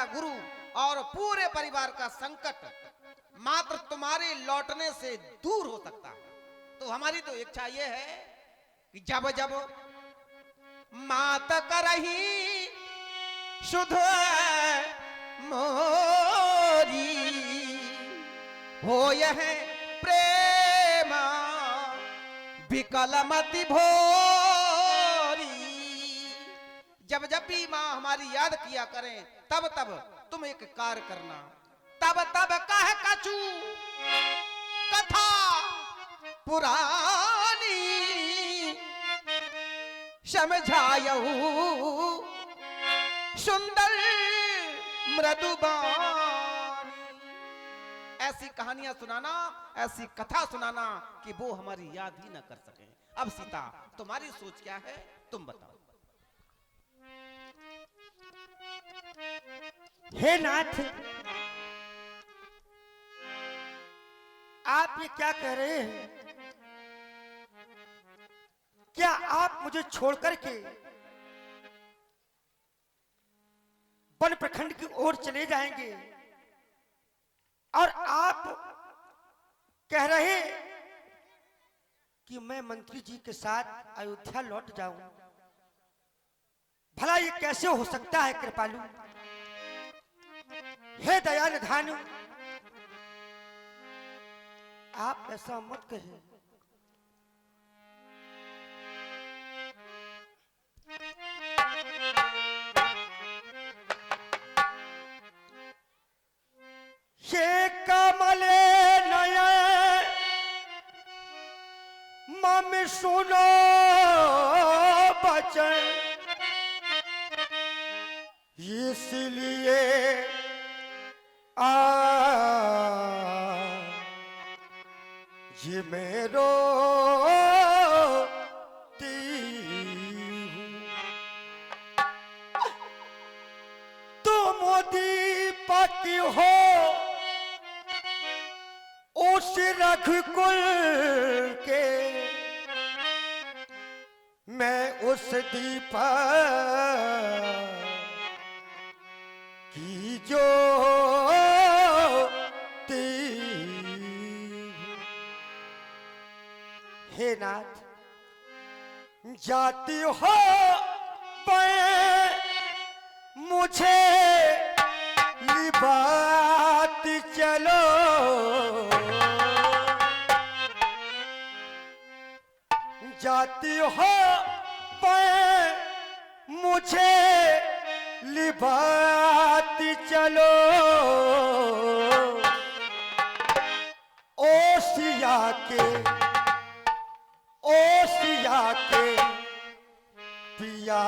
मेरा गुरु और पूरे परिवार का संकट मात्र तुम्हारे लौटने से दूर हो सकता है। तो हमारी तो इच्छा यह है कि जब जब मात करही शुद्ध मोरी हो यह प्रेम विकलमति भोरी। जब जब भी मां हमारी याद किया करें तब तब तुम एक कार्य करना। तब तब कह कछु कथा पुरानी समझायऊ सुंदर मृदुबानी। ऐसी कहानियां सुनाना, ऐसी कथा सुनाना कि वो हमारी याद ही ना कर सके। अब सीता तुम्हारी सोच क्या है, तुम बताओ। हे नाथ, आप ये क्या कह रहे हैं? क्या आप मुझे छोड़ करके वन प्रखंड की ओर चले जाएंगे और आप कह रहे कि मैं मंत्री जी के साथ अयोध्या लौट जाऊं? भला ये कैसे हो सकता है कृपालु? हे दया निधान, आप ऐसा मत कहिए। ये कमले नयन मम सुनो बचन, इसलिए ये मेरो तुम दीपक हो उस रघुकुल के, मैं उस दीपक की ज्योति। हे नाथ, जाती हो मुझे लिबात चलो, जाती हो मुझे लिबात चलो। ओसिया के पिया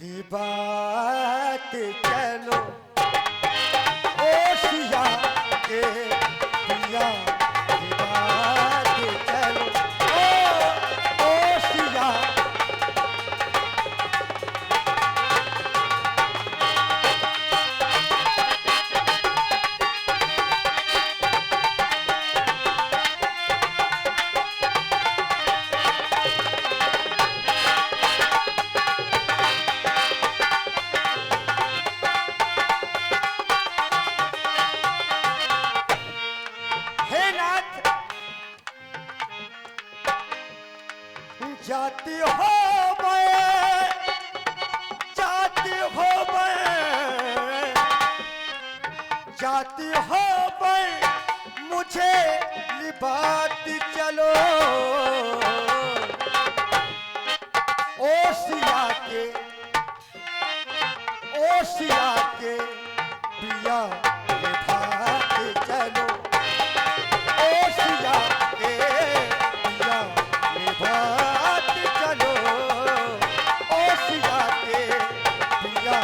लिबात चलो, ओसिया के पिया लिबात चलो। ओसिया जाती हो मैं, जाती हो मैं, जाती हो मैं, मुझे लिबात चलो। ओसिया के पिया लिबात चलो, ओसिया के पिया लिबात चलो, ओसिया के पिया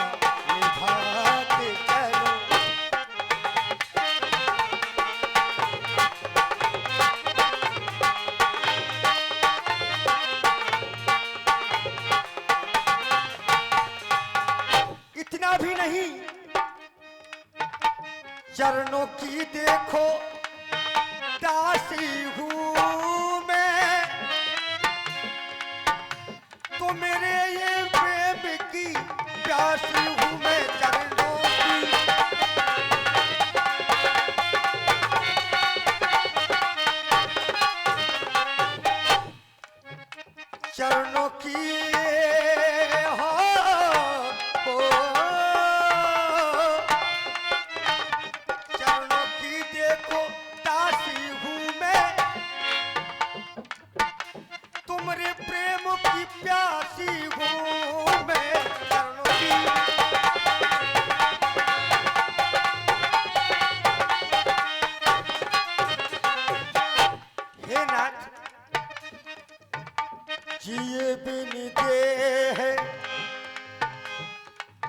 लिबात चलो। इतना भी नहीं, चरणों की देखो दासी हूँ मैं, तो मेरे ये प्रेम की प्यास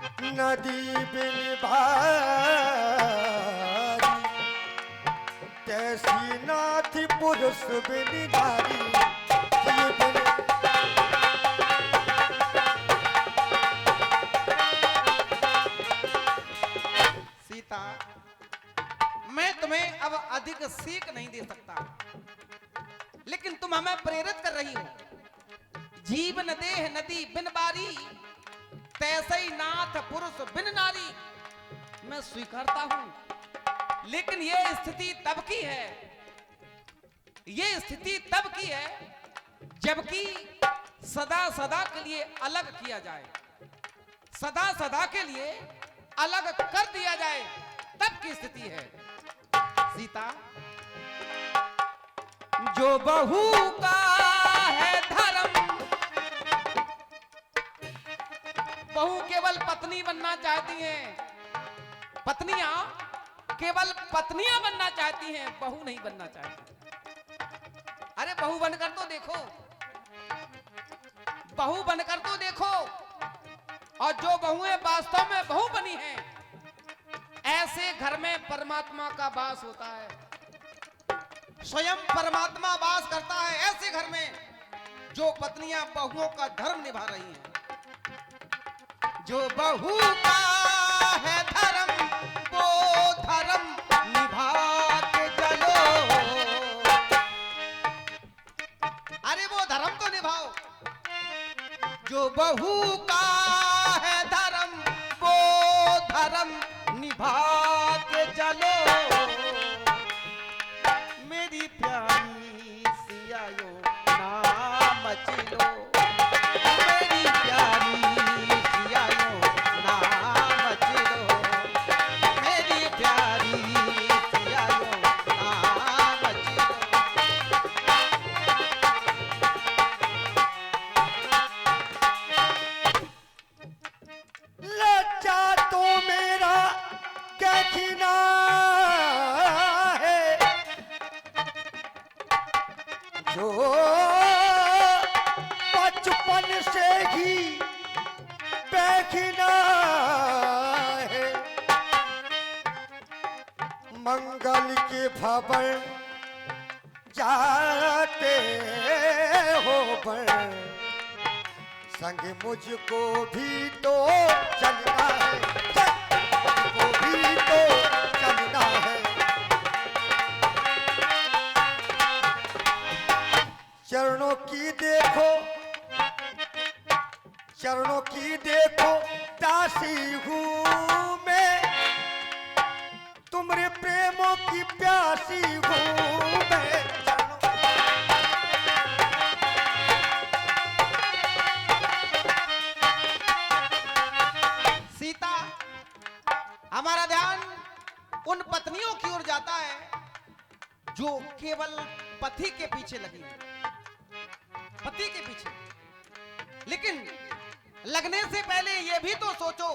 नदी बिन भारी कैसी नाथी पुरुष बिन नारी ये बिन सीता, मैं तुम्हें अब अधिक सीख नहीं दे सकता, लेकिन तुम हमें प्रेरित कर रही हो। जीवन देह नदी बिन बारी, तैसे ही नाथ पुरुष बिन नारी। मैं स्वीकारता हूं, लेकिन यह स्थिति तब की है, यह स्थिति तब की है जबकि सदा सदा के लिए अलग किया जाए, सदा सदा के लिए अलग कर दिया जाए, तब की स्थिति है। सीता, जो बहू का है धर्म, बहू केवल पत्नी बनना चाहती हैं, पत्नियां केवल पत्नियां बनना चाहती हैं, बहू नहीं बनना चाहती। अरे बहू बनकर तो देखो, बहू बनकर तो देखो। और जो बहुएं वास्तव में बहू बनी हैं, ऐसे घर में परमात्मा का वास होता है, स्वयं परमात्मा वास करता है ऐसे घर में जो पत्नियां बहुओं का धर्म निभा रही हैं। जो बहू का है धर्म, वो धर्म निभा के चलो। अरे वो धर्म तो निभाओ। जो बहू का है धर्म, वो धर्म निभा के चलो। मेरी प्यारी सियायो नाम चिलो, मेरी प्यारी सियायो नाम चिलो, मेरी प्यारी सियायो नाम चिलो। लज्जा तो मेरा कहना है, जो बचपन से ही देखना है। मंगल के भवन जाते हो पर संग मुझको भी तो चलना है, मुझको भी तो चलना है। चरणों की देखो, चरणों की देखो दासी हूँ मैं, तुम्हारे प्रेमों की प्यासी हूँ मैं। सीता, हमारा ध्यान उन पत्नियों की ओर जाता है जो केवल पति के पीछे लगी हैं, पति के पीछे। लेकिन लगने से पहले यह भी तो सोचो,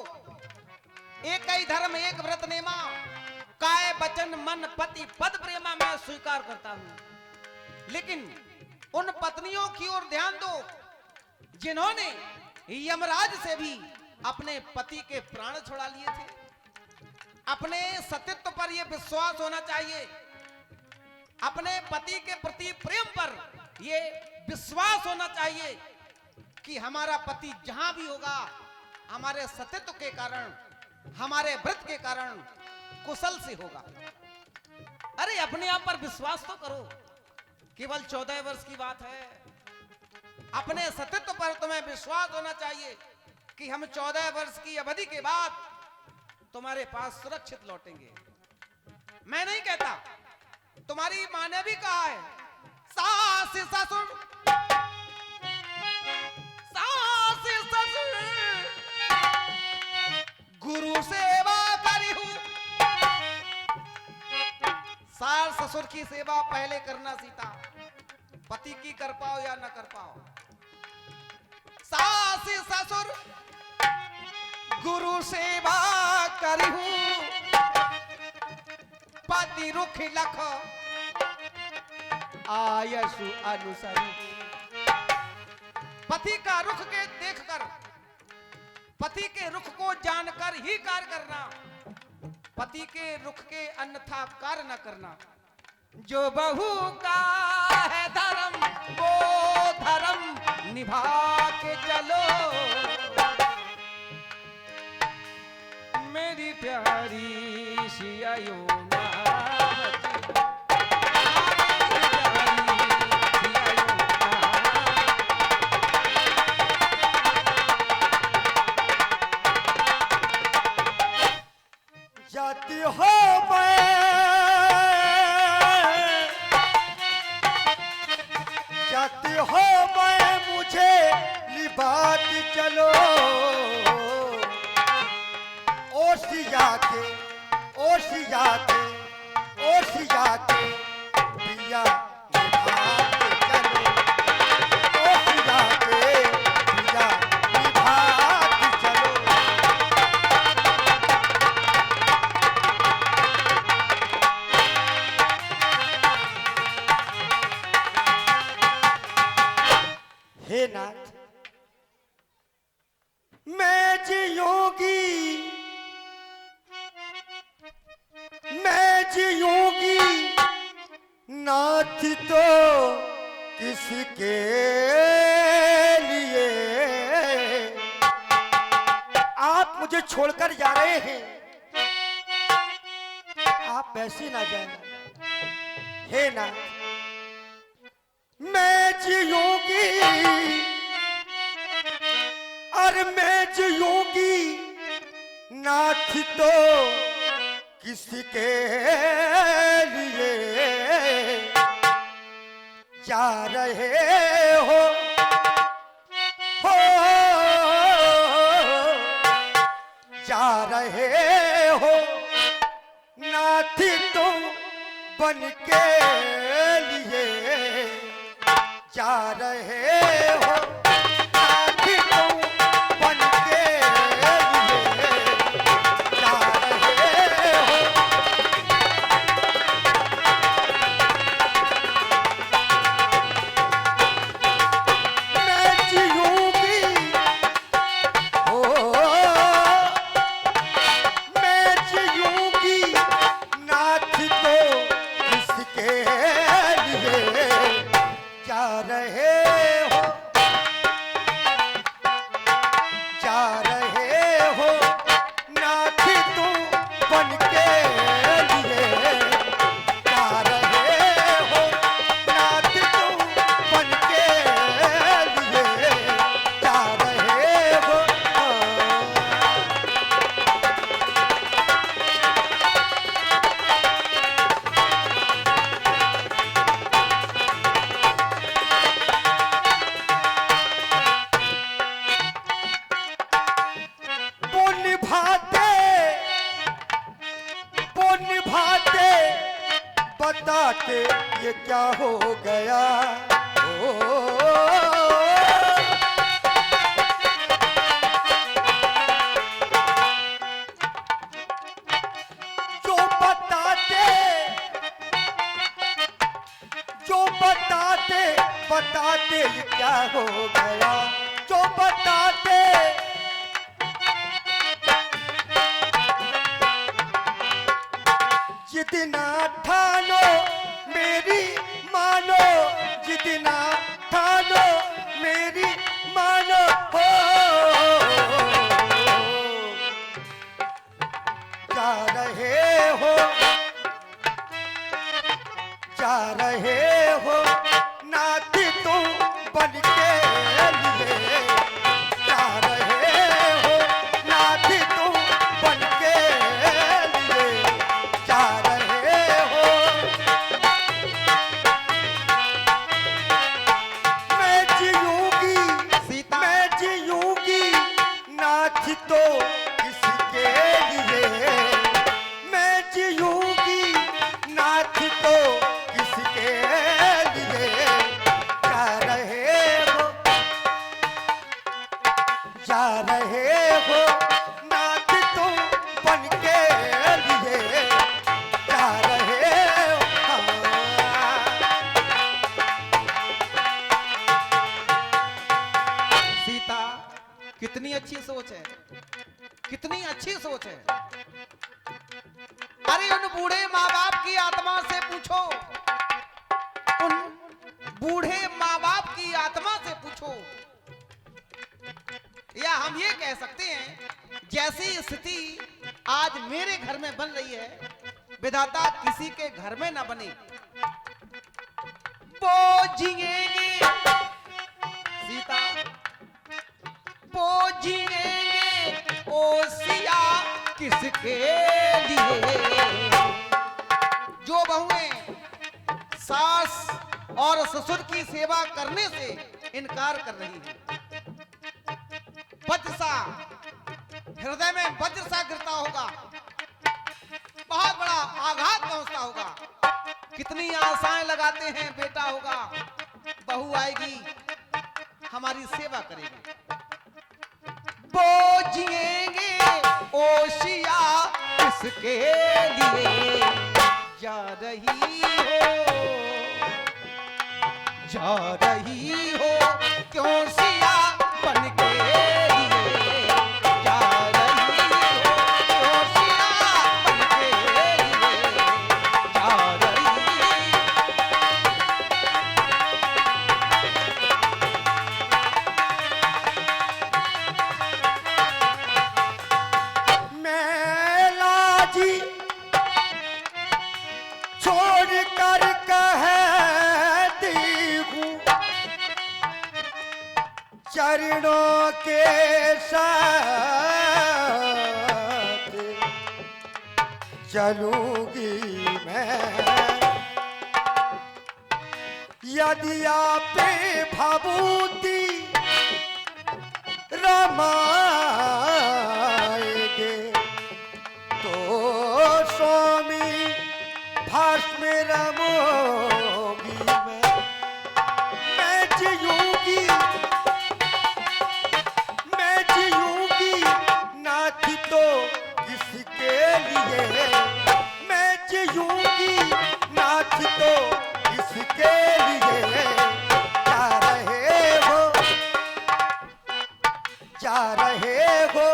एक ही धर्म एक व्रत नेमा, काय बचन मन पति पद प्रेमा मैं स्वीकार करता हूं। लेकिन उन पत्नियों की ओर ध्यान दो जिन्होंने यमराज से भी अपने पति के प्राण छुड़ा लिए थे। अपने सतीत्व पर यह विश्वास होना चाहिए, अपने पति के प्रति प्रेम पर यह विश्वास होना चाहिए कि हमारा पति जहां भी होगा हमारे सतीत्व के कारण, हमारे व्रत के कारण कुशल से होगा। अरे अपने आप पर विश्वास तो करो, केवल 14 वर्ष की बात है। अपने सतीत्व पर तुम्हें विश्वास होना चाहिए कि हम 14 वर्ष की अवधि के बाद तुम्हारे पास सुरक्षित लौटेंगे। मैं नहीं कहता, तुम्हारी माँ ने भी कहा है, सास ससुर गुरु सेवा करी हूं। सास ससुर की सेवा पहले करना सीता, पति की कर पाओ या न कर पाओ। सास ससुर गुरु सेवा करी हूं, पति रुख लख आयसु अनुसरी। पति का रुख के देखकर पति के रुख को जानकर ही कार्य करना, पति के रुख के अन्यथा कार्य न करना। जो बहू का है धर्म वो धर्म निभा के चलो, मेरी प्यारी सियायो जाती हो जाती हो मैं मुझे लिबात चलो, ओसिया के ओसिया के ओसिया के पिया निभाते चलो, ओसिया के पिया निभाते चलो। हे नाथ, मैं जीऊंगी नाथ तो किसके लिए। आप मुझे छोड़कर जा रहे हैं, आप ऐसे ना जाएं। हे नाथ, मैं जीऊंगी और मैं जीऊंगी नाथ तो किसके लिए। जा रहे हो जा रहे हो नाथ तुम बन के लिए। जा रहे हो नाथ तुम बन के लिए। जा रहे हो मैं जीऊंगी मैं जीऊंगी नाथ तो किसके लिए। जा रहे हो जा रहे हो नाथ तुम बन के लिए। जा रहे हो नाथ तुम बन के लिए। जा रहे हो वो निभाते बताते ये क्या हो गया। जो बताते बताते ये क्या हो गया। जो बताते जितना ठानो मेरी मानो, जितना ठानो मेरी मानो हो। जा रहे हो जा रहे हो नाथ तुम बन के लिए। जा रहे हो नाथ तुम बन के लिए। जा रहे हो मैं जीऊंगी नाथ तो किसके लिए। मैं जीऊंगी नाथ तो किसके लिए। जा रहे हो जा रहे हो नाथ तुम बन के लिए। जा रहे हो सीता, कितनी अच्छी सोच है। कितनी अच्छी सोच है। अरे उन बूढ़े माँ बाप की आत्मा से पूछो, उन बूढ़े माँ बाप की आत्मा से पूछो, या हम ये कह सकते हैं जैसी स्थिति आज मेरे घर में बन रही है, विधाता किसी के घर में ना बने। वो जिएंगे सीता, वो जिएंगे ओ सिया किसके लिए। जो बहुएं सास और ससुर की सेवा करने से इनकार कर रही हैं, वज्र सा हृदय में वज्र सा गिरता होगा, बहुत बड़ा आघात पहुंचता होगा। कितनी आशाएं लगाते हैं, बेटा होगा, बहू आएगी, हमारी सेवा करेगी। वो जिएंगे ओशिया किसके लिए। जा रही हो क्यों सिया बन के लिए। जा रही हो क्यों सिया बन के लिए। जा रही। मैं लाजी छोड़ कर कहती हूँ, चरणों के साथ चलूंगी मैं। यदि आप भाबूती रमाएंगे तो स्वामी भस्म रमोगी मैं जीऊंगी, मैं जीऊंगी नाथ तो किसके लिए। मैं जीऊंगी नाथ तो किसके लिए। जा रहे हो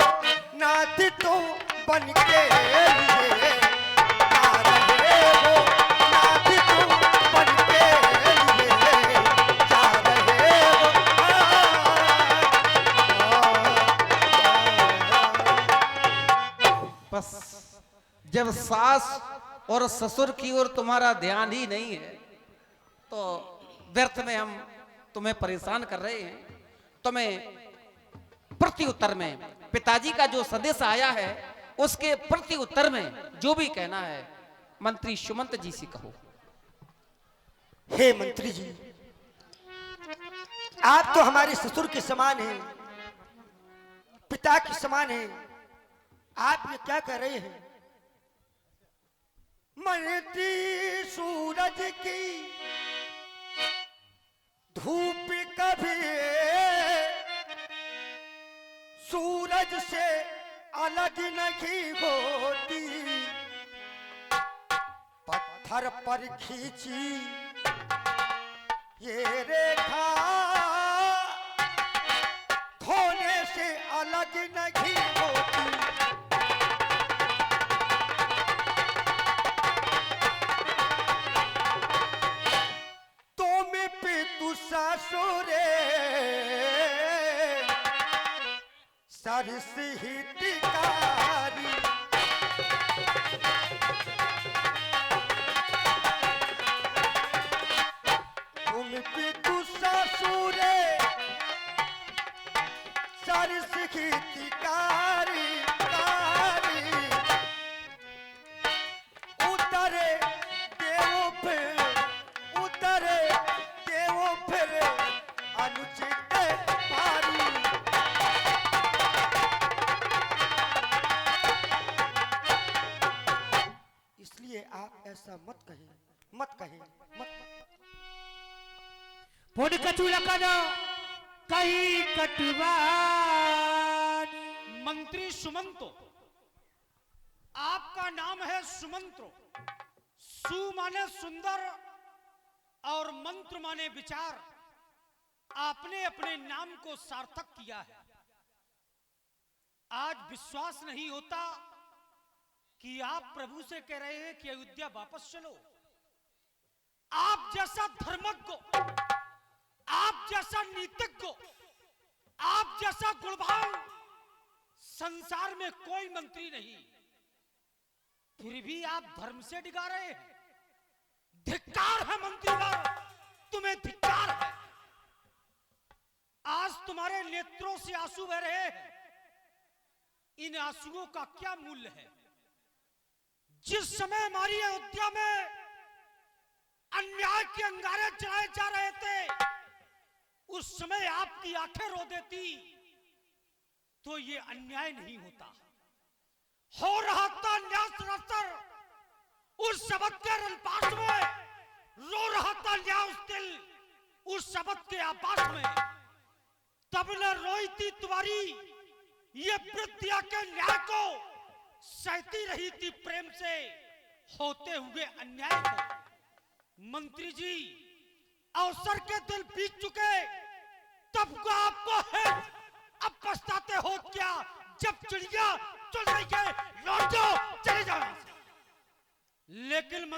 नाथ तो बन के लिए। जा रहे हो नाथ तो बन के लिए। जा रहे हो बस जब सास और ससुर की ओर तुम्हारा ध्यान ही नहीं है तो व्यर्थ में हम तुम्हें परेशान कर रहे हैं। तुम्हें प्रति उत्तर में पिताजी का जो संदेश आया है उसके प्रति उत्तर में जो भी कहना है मंत्री सुमंत जी से कहो। हे मंत्री जी, आप तो हमारे ससुर के समान हैं, पिता के समान हैं। आप ये क्या कर रहे हैं? मरती सूरज की धूप कभी सूरज से अलग नहीं होती। पत्थर पर खींची ये रेखा धोने से अलग नहीं होती। तुम पितु ससुरे सरस हितकारी। तुम पितु ससुरे सरस हितकारी। उतरे देवो फिर, उतरे देवो फिर अनुचित पारी। इसलिए आप ऐसा मत कहें, मत कहें, मत। पुण्य कछु लखन कही कटवार। मंत्री सुमंतो, आपका नाम है सुमंत्रो। सु माने सुंदर और मंत्र माने विचार। आपने अपने नाम को सार्थक किया है। आज विश्वास नहीं होता कि आप प्रभु से कह रहे हैं कि अयोध्या वापस चलो। आप जैसा धर्मज्ञ, आप जैसा नीतिज्ञ, आप जैसा गुणवान संसार में कोई मंत्री नहीं, फिर भी आप धर्म से डिगा रहे हैं। धिक्कार है मंत्रीवर, तुम्हें धिक्कार है। आज तुम्हारे नेत्रों से आंसू बह रहे हैं, इन आंसुओं का क्या मूल्य है? जिस समय हमारी अयोध्या में अन्याय के अंगारे चलाए जा रहे थे, उस समय आपकी आंखें रो देती तो ये अन्याय नहीं होता। हो रहा था न्याय सरासर, उस शब्द के रनपास में रो रहा था न्याय उस दिल, उस शब्द के आवास में। तब न रोई थी तुम्हारी ये वृद्धिया के न्याय को, सहती रही थी प्रेम से होते हुए अन्याय को। मंत्री जी, अवसर के दिल बीत चुके, तब को आपको है, अब पछताते हो क्या? जब चिड़िया चल रही है, लौट जाओ, चले जाओ। लेकिन